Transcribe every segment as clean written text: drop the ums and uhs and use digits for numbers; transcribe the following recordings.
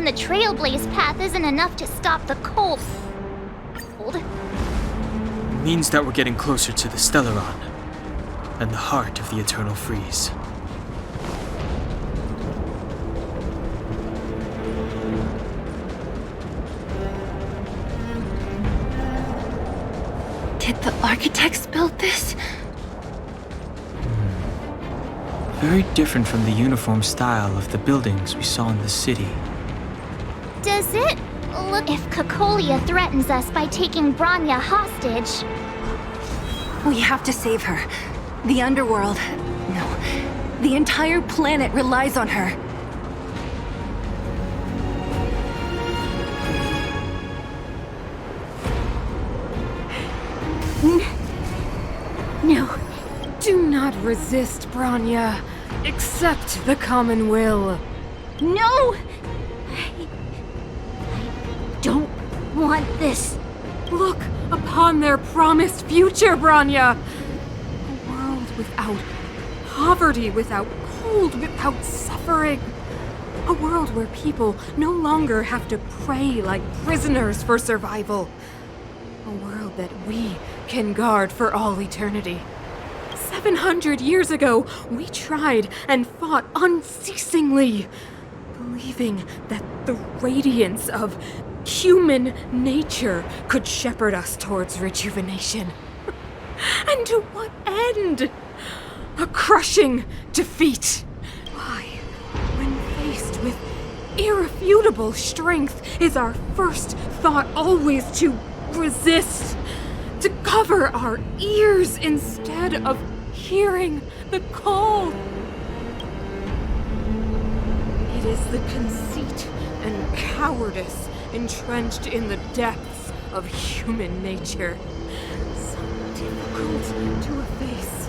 on the Trailblaze path isn't enough to stop the cold. It means that we're getting closer to the Stellaron, and the heart of the Eternal Freeze. Did the architects build this? Very different from the uniform style of the buildings we saw in the city. Does it look if Cocolia threatens us by taking Bronya hostage? We have to save her. The underworld. No. The entire planet relies on her. No. Do not resist, Bronya. Accept the common will. No! I don't want this. Look upon their promised future, Bronya! A world without poverty, without cold, without suffering. A world where people no longer have to pray like prisoners for survival. A world that we can guard for all eternity. 700 years ago, we tried and fought unceasingly, believing that the radiance of human nature could shepherd us towards rejuvenation. And to what end? A crushing defeat. Why, when faced with irrefutable strength, is our first thought always to resist, to cover our ears instead of hearing the call? It is the conceit and cowardice entrenched in the depths of human nature, so difficult to efface.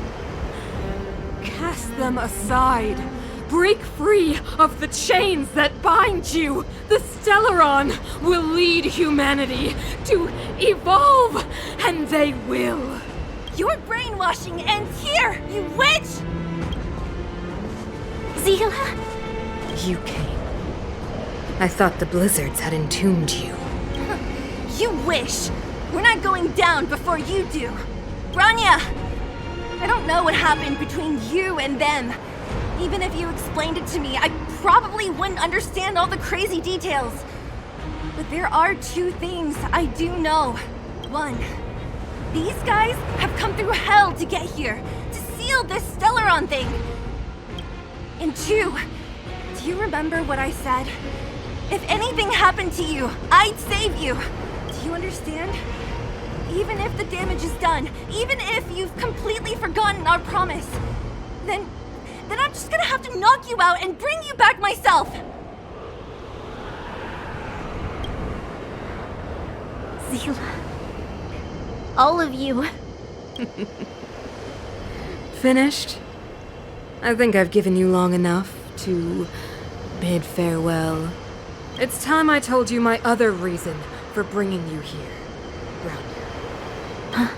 Cast them aside. Break free of the chains that bind you. The Stellaron will lead humanity to evolve, and they will. Your brainwashing ends here, you witch! Zila? You came. I thought the blizzards had entombed you. You wish! We're not going down before you do. Bronya! I don't know what happened between you and them. Even if you explained it to me, I probably wouldn't understand all the crazy details. But there are two things I do know. One, these guys have come through hell to get here, to seal this Stellaron thing. And two, do you remember what I said? If anything happened to you, I'd save you. Do you understand? Even if the damage is done, even if you've completely forgotten our promise, then I'm just gonna have to knock you out and bring you back myself! Zila. All of you. Finished? I think I've given you long enough to bid farewell. It's time I told you my other reason for bringing you here, Bronya.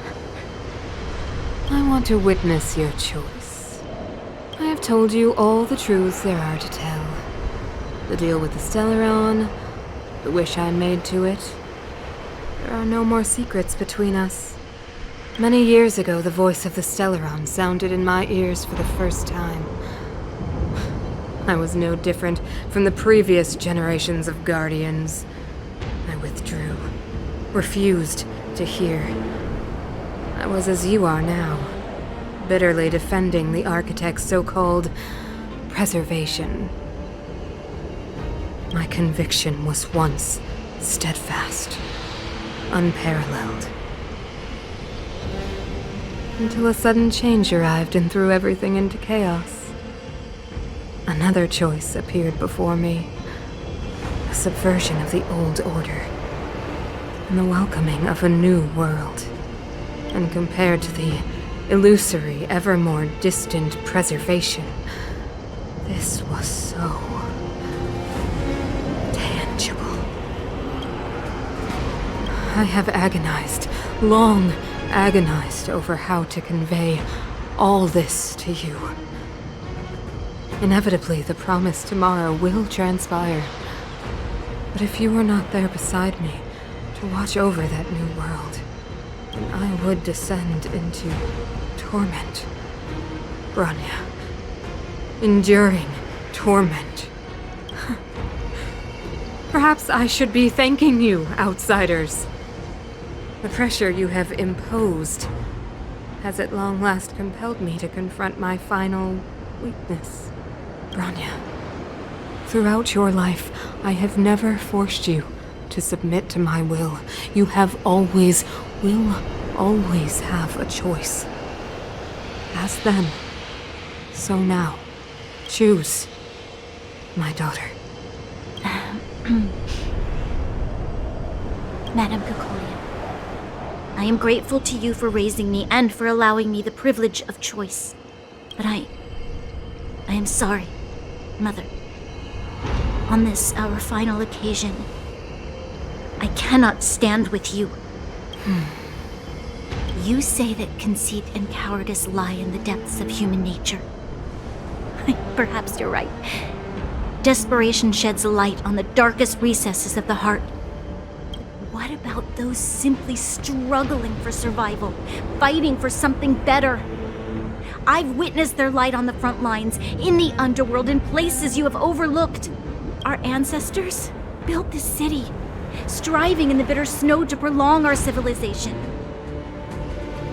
I want to witness your choice. I have told you all the truths there are to tell. The deal with the Stellaron, the wish I made to it. There are no more secrets between us. Many years ago, the voice of the Stellaron sounded in my ears for the first time. I was no different from the previous generations of Guardians. I withdrew, refused to hear. I was as you are now, bitterly defending the Architect's so-called preservation. My conviction was once steadfast, unparalleled. Until a sudden change arrived and threw everything into chaos. Another choice appeared before me. A subversion of the old order. And the welcoming of a new world. And compared to the illusory, ever more distant preservation, this was so tangible. I have agonized, long agonized over how to convey all this to you. Inevitably, the promised tomorrow will transpire. But if you were not there beside me to watch over that new world, then I would descend into torment. Bronya. Enduring torment. Perhaps I should be thanking you, outsiders. The pressure you have imposed has at long last compelled me to confront my final weakness. Bronya, throughout your life, I have never forced you to submit to my will. You will always have a choice. As then, so now. Choose, my daughter. Madame Cocolia, I am grateful to you for raising me and for allowing me the privilege of choice. But I am sorry, Mother. On this, our final occasion, I cannot stand with you. You say that conceit and cowardice lie in the depths of human nature. Perhaps you're right. Desperation sheds a light on the darkest recesses of the heart. What about those simply struggling for survival, fighting for something better? I've witnessed their light on the front lines, in the underworld, in places you have overlooked. Our ancestors built this city, striving in the bitter snow to prolong our civilization.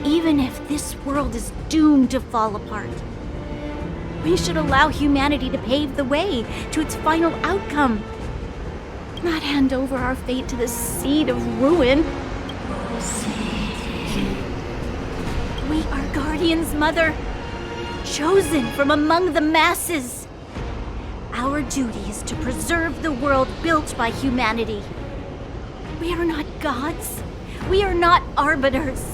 Even if this world is doomed to fall apart, we should allow humanity to pave the way to its final outcome. Not hand over our fate to the seed of ruin. We are guardians, Mother, chosen from among the masses. Our duty is to preserve the world built by humanity. We are not gods. We are not arbiters.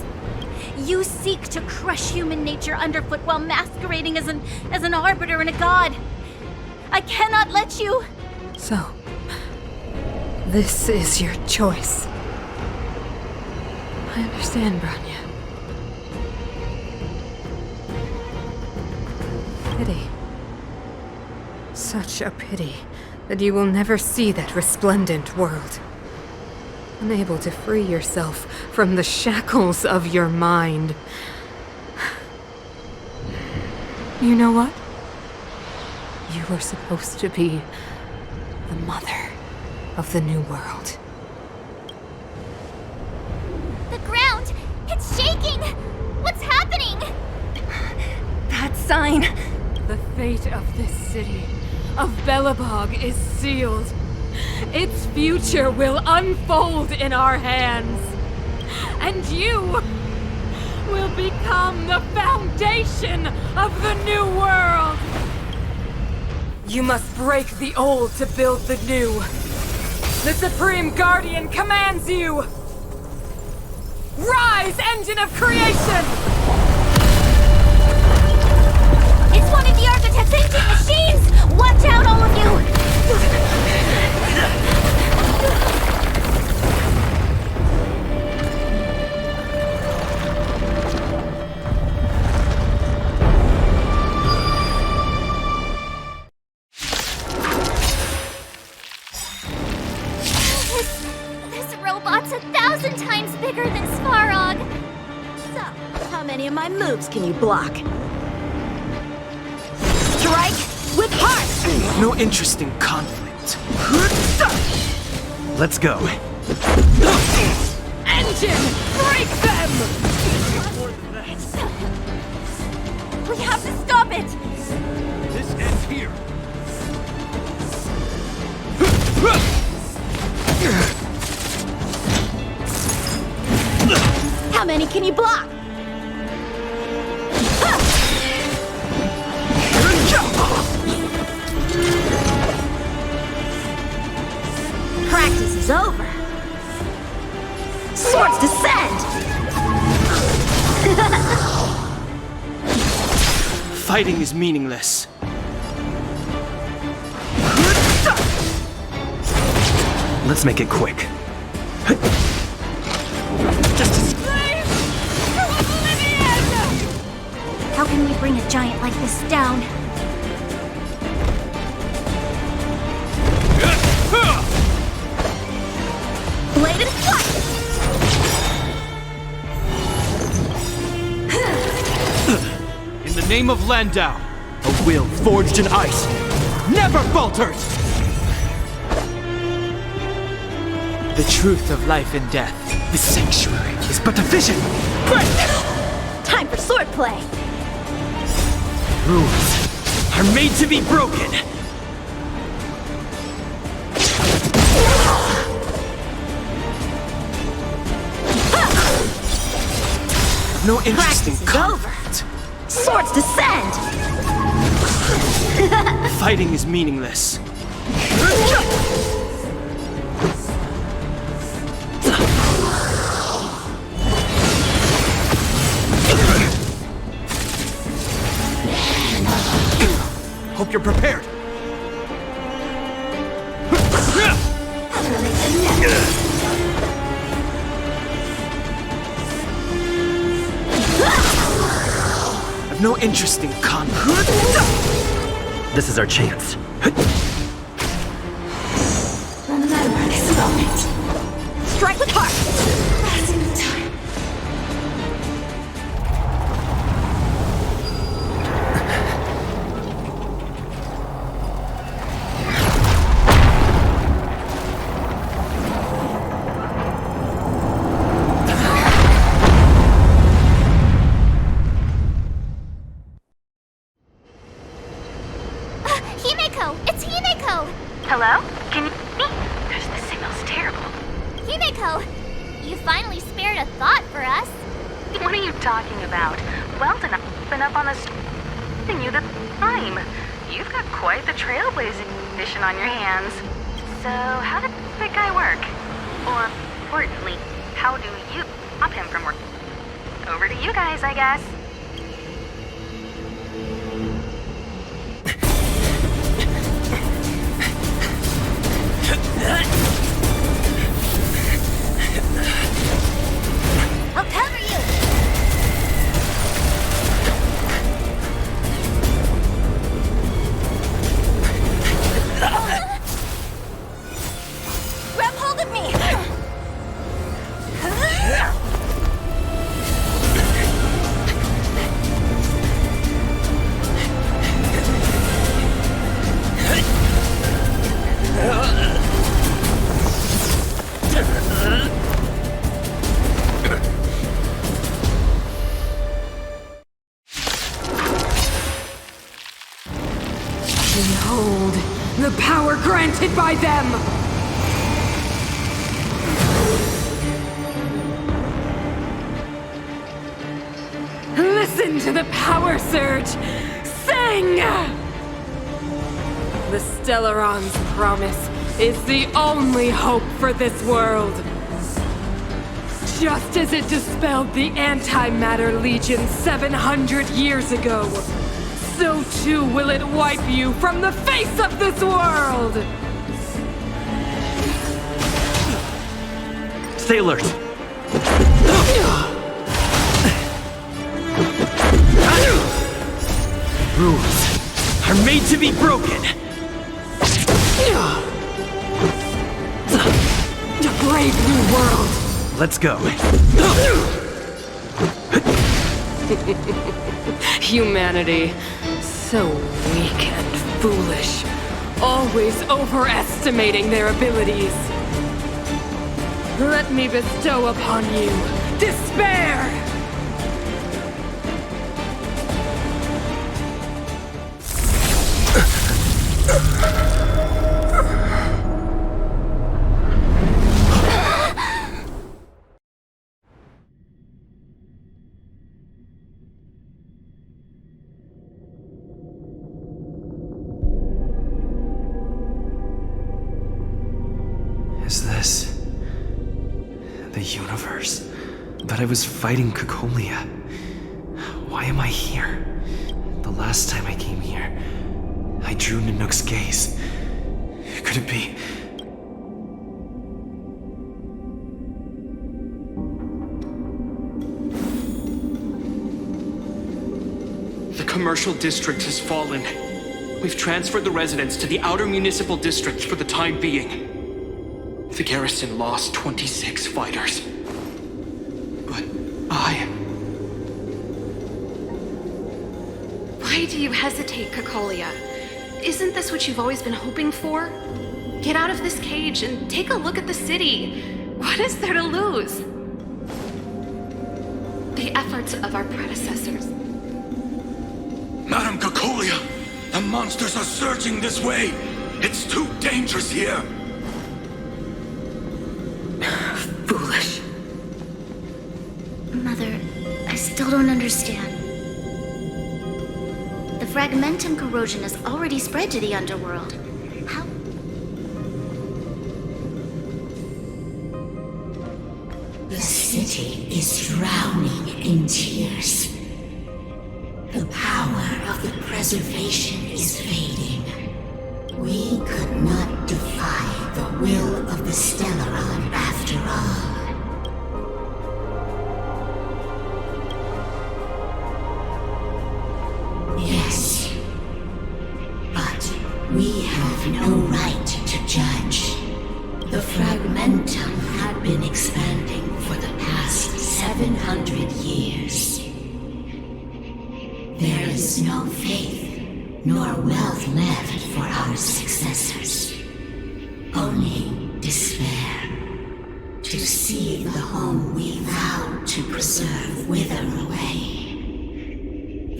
You seek to crush human nature underfoot while masquerading as an arbiter and a god. I cannot let you. So, this is your choice. I understand, Bronya. Pity. Such a pity that you will never see that resplendent world. Unable to free yourself from the shackles of your mind. You know what? You were supposed to be the mother of the new world. The ground! It's shaking! What's happening? That sign. The fate of this city, of Belobog, is sealed. Its future will unfold in our hands. And you will become the foundation of the new world. You must break the old to build the new. The Supreme Guardian commands you. Rise, engine of creation! It's one of the architect's ancient machines! Watch out, all of you! This robot's 1,000 times bigger than Svarog. So, how many of my moves can you block? Strike with heart! No interest in conflict. Let's go. Engine, break them! We have to stop it! This ends here. How many can you block? Practice is over. Swords descend! Fighting is meaningless. Let's make it quick. How can we bring a giant like this down? name of Landau, a will forged in ice, never falters! The truth of life and death. The sanctuary is but a vision! Time for swordplay. Rules are made to be broken! No interest in Practice is over. Swords descend. Fighting is meaningless. Hope you're prepared! I've no interest in combat. This is our chance. Remember this moment. Strike with heart. Passing the time. Himeko! It's Himeko! Hello? Can you hear me? Gosh, the signal's terrible. Himeko! You finally spared a thought for us. What are you talking about? Weldon, I've been up on the and you the time. You've got quite the trailblazing mission on your hands. So, how did that guy work? Or, importantly, how do you stop him from working? Over to you guys, I guess. I'll cover you! Grab hold of me! Behold, the power granted by them! Listen to the power surge! Sing! The Stellaron's promise is the only hope for this world. Just as it dispelled the Antimatter Legion 700 years ago, so too will it wipe you from the face of this world! Stay alert! Rules are made to be broken! A brave new world! Let's go. Humanity, so weak and foolish, always overestimating their abilities. Let me bestow upon you despair! Is this the universe? But I was fighting Kukolia. Why am I here? The last time I came here, I drew Nanook's gaze. Could it be? The commercial district has fallen. We've transferred the residents to the outer municipal districts for the time being. The garrison lost 26 fighters. But Why do you hesitate, Cacolia? Isn't this what you've always been hoping for? Get out of this cage and take a look at the city. What is there to lose? The efforts of our predecessors. Madam Cacolia, the monsters are surging this way. It's too dangerous here. Foolish. Mother, I still don't understand. The fragmentum corrosion has already spread to the underworld. How? The city is drowning in tears. The power of the preservation is fading. We could not defy the will of the Stellaron after all. Yes, but we have no right to judge. The fragmentum had been expanding for the past 700 years. There is no faith nor wealth left for our successors. Only despair. To see the home we vowed to preserve wither away.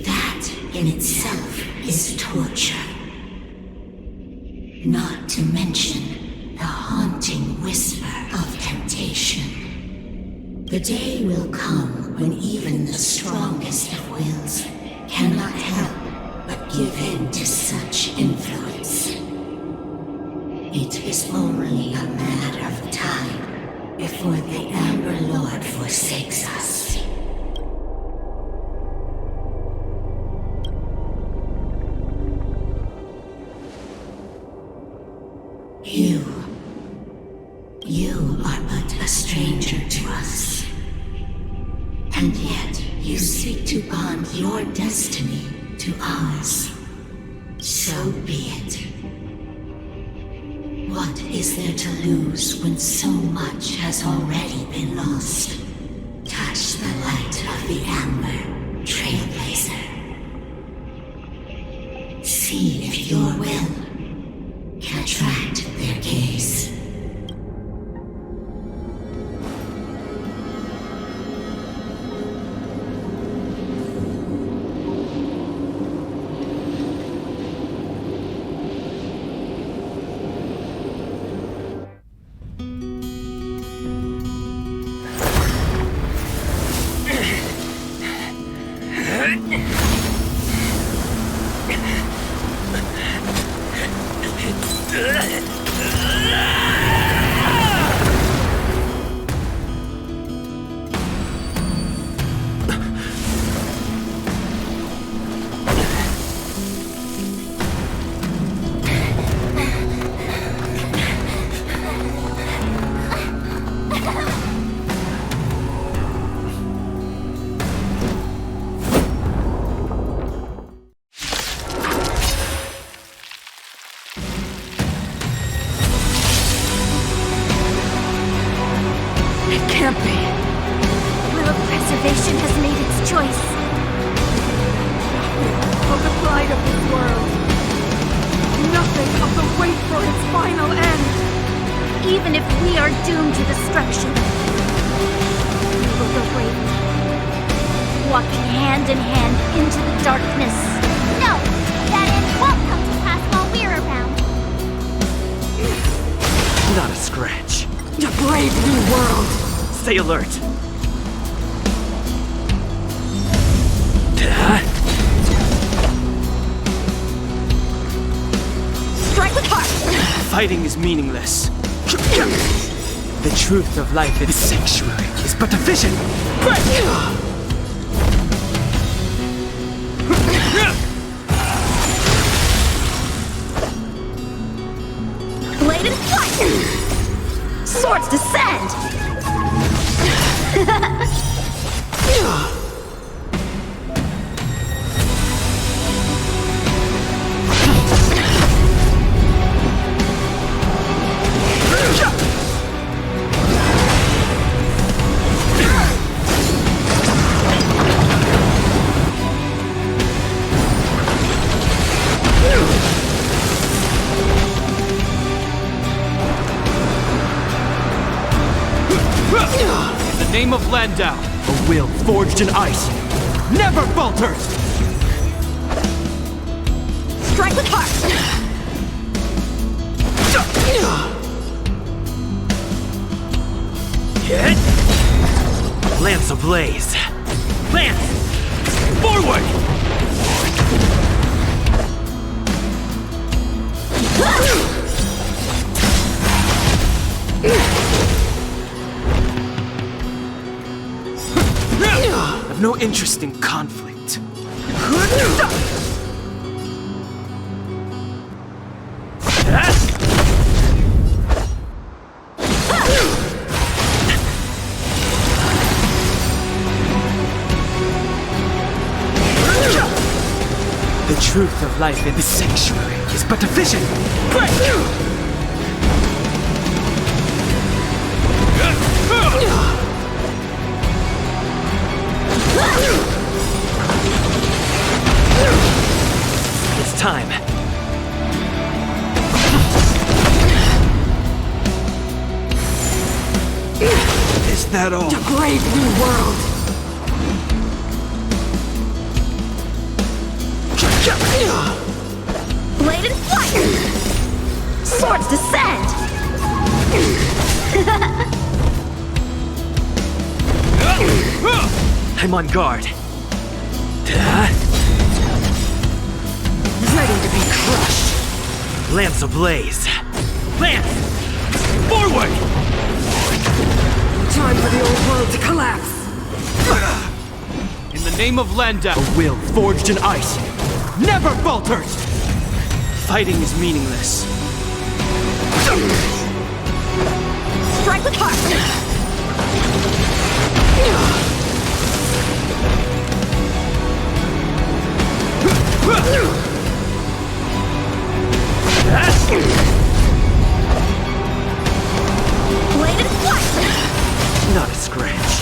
That in itself is torture. Not to mention the haunting whisper of temptation. The day will come when even the strongest of wills cannot help but give in to such influence. It is only a matter of time before the Amber Lord forsakes us. You are but a stranger to us. And yet you seek to bond your destiny to ours. So be it. What is there to lose when so much has already been lost? Touch the light of the Amber, Trailblazer. See if your will can attract their gaze. Stay alert! Strike with heart! Fighting is meaningless. The truth of life in this sanctuary is but a vision! Blade and flight! Swords descend! of Landau, a will forged in ice never falters! Strike with heart! Hit! Lance ablaze! Lance! Forward! I've no interest in conflict. The truth of life in the sanctuary is but a vision. It's time. Is that all? To brave new world! Blade and fire! Swords descend! I'm on guard. Ready to be crushed! Lance ablaze. Lance! Forward! Time for the old world to collapse! In the name of Landau, a will forged in ice never falters! Fighting is meaningless. Strike with heart! Blade and flight! Not a scratch.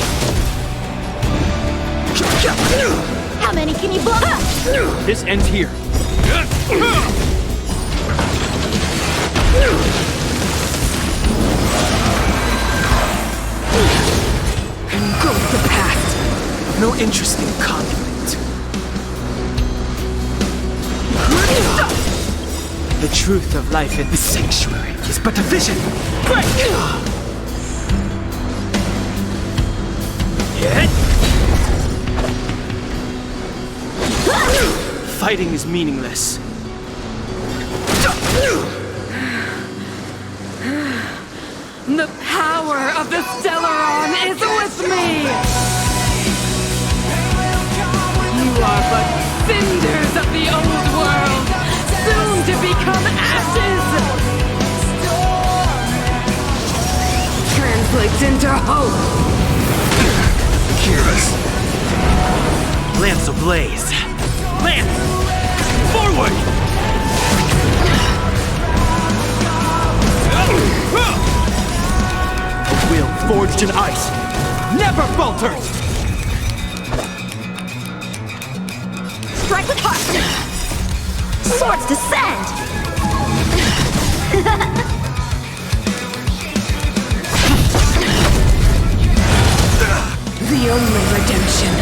How many can you blow up? This ends here. Engulf the past! No interest in conflict. The truth of life in the sanctuary is but a vision. Hit! Fighting is meaningless. The power of the Stellaron is with me! You are but cinders of the old world, soon to become ashes! Translates into hope! Curious. Lance ablaze. Lance! Forward! A will forged in ice never falters! Strike with heart! Swords descend! The only redemption.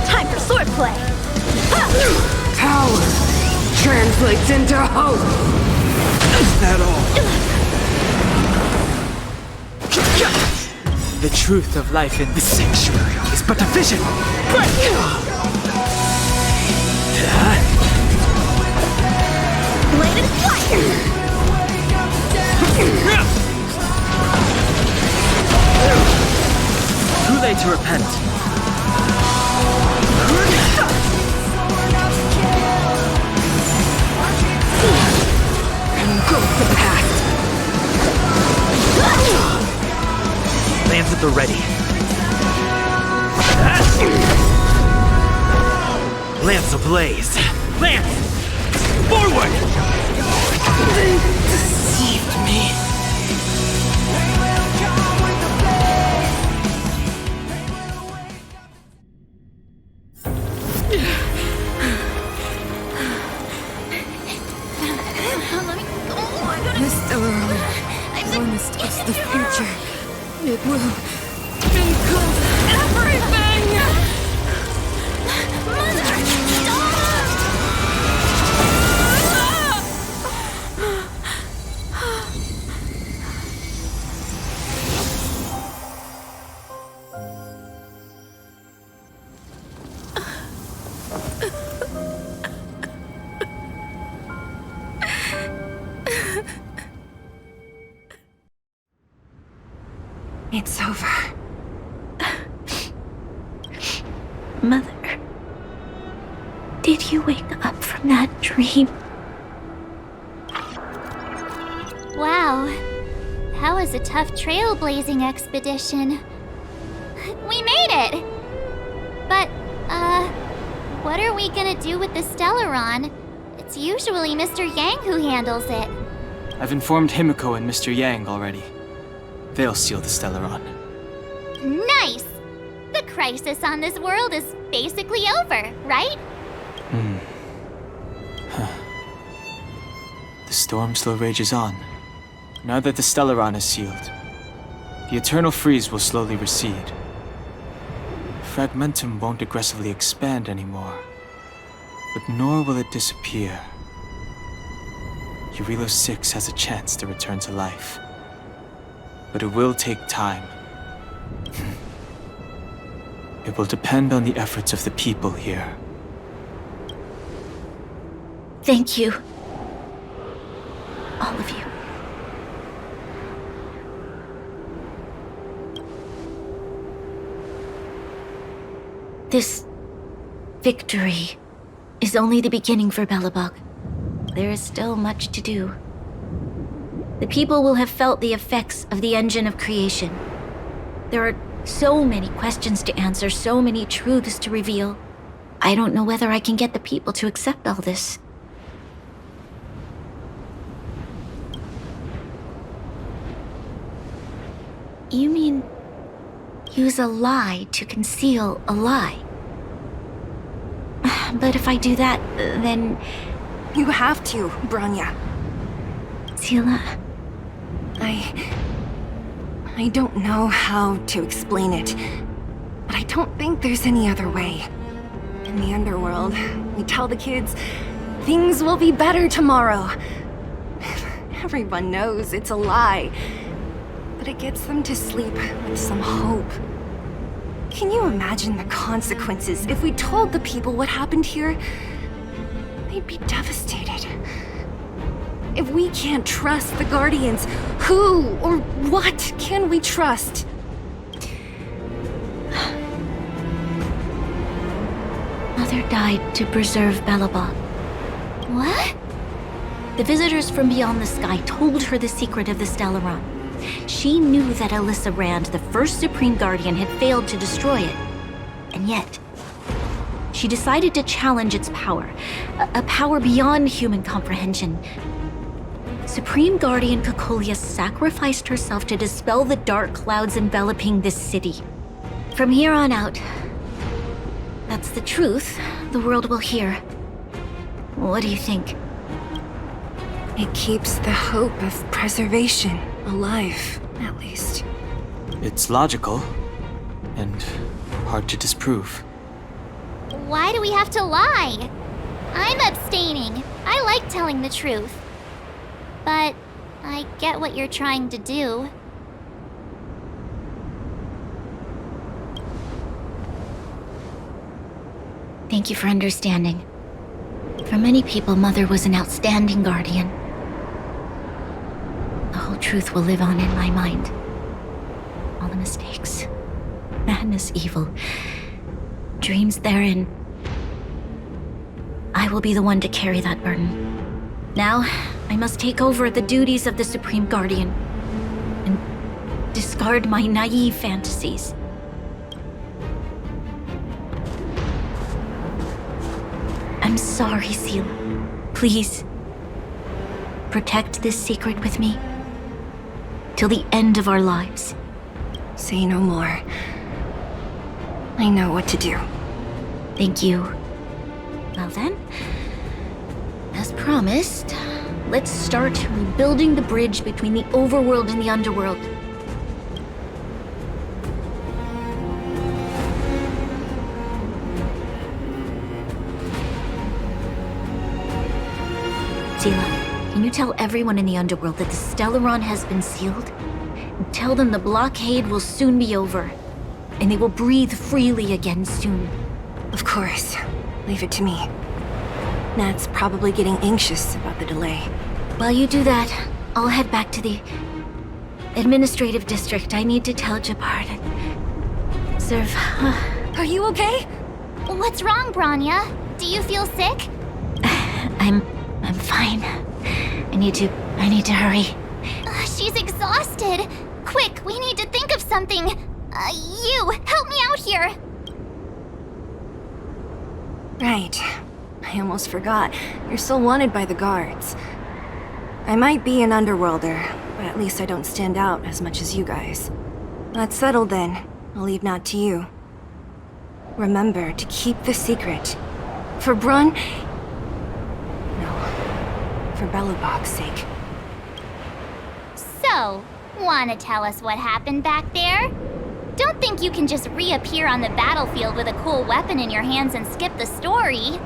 Time for swordplay! Power translates into hope. Is that all? The truth of life in the sanctuary is but a vision. Blade and fire! Too late to repent. Engulf the past. Lands at the ready. Lance ablaze. Lance! Forward! They deceived me. the future. It will include everything! Mother, it's over. Mother, did you wake up from that dream? Wow, that was a tough trailblazing expedition. We made it! But, what are we gonna do with the Stellaron? It's usually Mr. Yang who handles it. I've informed Himiko and Mr. Yang already. They'll seal the Stellaron. Nice! The crisis on this world is basically over, right? The storm still rages on. Now that the Stellaron is sealed, the eternal freeze will slowly recede. Fragmentum won't aggressively expand anymore, but nor will it disappear. Eurilo 6 has a chance to return to life, but it will take time. It will depend on the efforts of the people here. Thank you. All of you. This victory is only the beginning for Belobog. There is still much to do. The people will have felt the effects of the engine of creation. There are so many questions to answer, so many truths to reveal. I don't know whether I can get the people to accept all this. You mean use a lie to conceal a lie? But if I do that, then... You have to, Bronya. Sila... I don't know how to explain it, but I don't think there's any other way. In the underworld, we tell the kids, things will be better tomorrow. Everyone knows it's a lie, but it gets them to sleep with some hope. Can you imagine the consequences if we told the people what happened here? They'd be devastated. If we can't trust the Guardians, who or what can we trust? Mother died to preserve Belobog. What? The visitors from beyond the sky told her the secret of the Stellaron. She knew that Alyssa Rand, the first Supreme Guardian, had failed to destroy it. And yet, she decided to challenge its power. A power beyond human comprehension. Supreme Guardian Cocolia sacrificed herself to dispel the dark clouds enveloping this city. From here on out, that's the truth the world will hear. What do you think? It keeps the hope of preservation alive, at least. It's logical, and hard to disprove. Why do we have to lie? I'm abstaining. I like telling the truth. But I get what you're trying to do. Thank you for understanding. For many people, Mother was an outstanding guardian. The whole truth will live on in my mind. All the mistakes, madness, evil, dreams therein. I will be the one to carry that burden. Now, I must take over the duties of the Supreme Guardian and discard my naive fantasies. I'm sorry, Sila. Please, protect this secret with me till the end of our lives. Say no more. I know what to do. Thank you. Well then, as promised, let's start rebuilding the bridge between the overworld and the underworld. Sela, can you tell everyone in the underworld that the Stellaron has been sealed? Tell them the blockade will soon be over, and they will breathe freely again soon. Of course. Leave it to me. Nat's probably getting anxious about the delay. While you do that, I'll head back to the administrative district. I need to tell Jabbar to serve. Are you okay? What's wrong, Branya? Do you feel sick? I'm fine. I need to hurry. She's exhausted. Quick, we need to think of something. You, help me out here. Right. I almost forgot. You're still wanted by the guards. I might be an underworlder, but at least I don't stand out as much as you guys. That's settled then. I'll leave Nat to you. Remember to keep the secret. For Brun... No. For Belobog's sake. So, wanna tell us what happened back there? Don't think you can just reappear on the battlefield with a cool weapon in your hands and skip the story.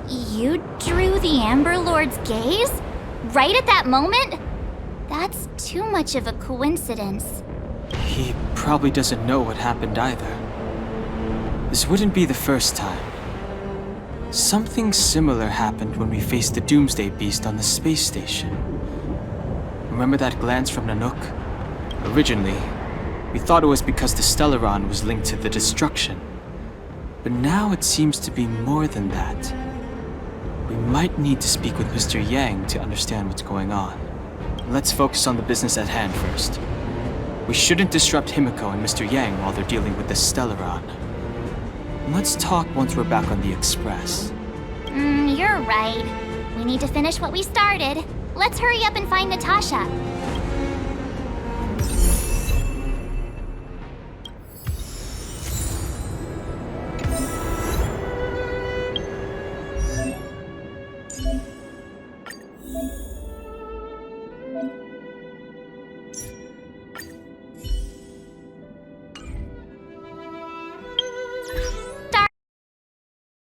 You drew the Amber Lord's gaze? Right at that moment? That's too much of a coincidence. He probably doesn't know what happened either. This wouldn't be the first time. Something similar happened when we faced the Doomsday Beast on the space station. Remember that glance from Nanook? Originally, we thought it was because the Stellaron was linked to the destruction. But now it seems to be more than that. We might need to speak with Mr. Yang to understand what's going on. Let's focus on the business at hand first. We shouldn't disrupt Himiko and Mr. Yang while they're dealing with the Stellaron. Let's talk once we're back on the Express. You're right. We need to finish what we started. Let's hurry up and find Natasha.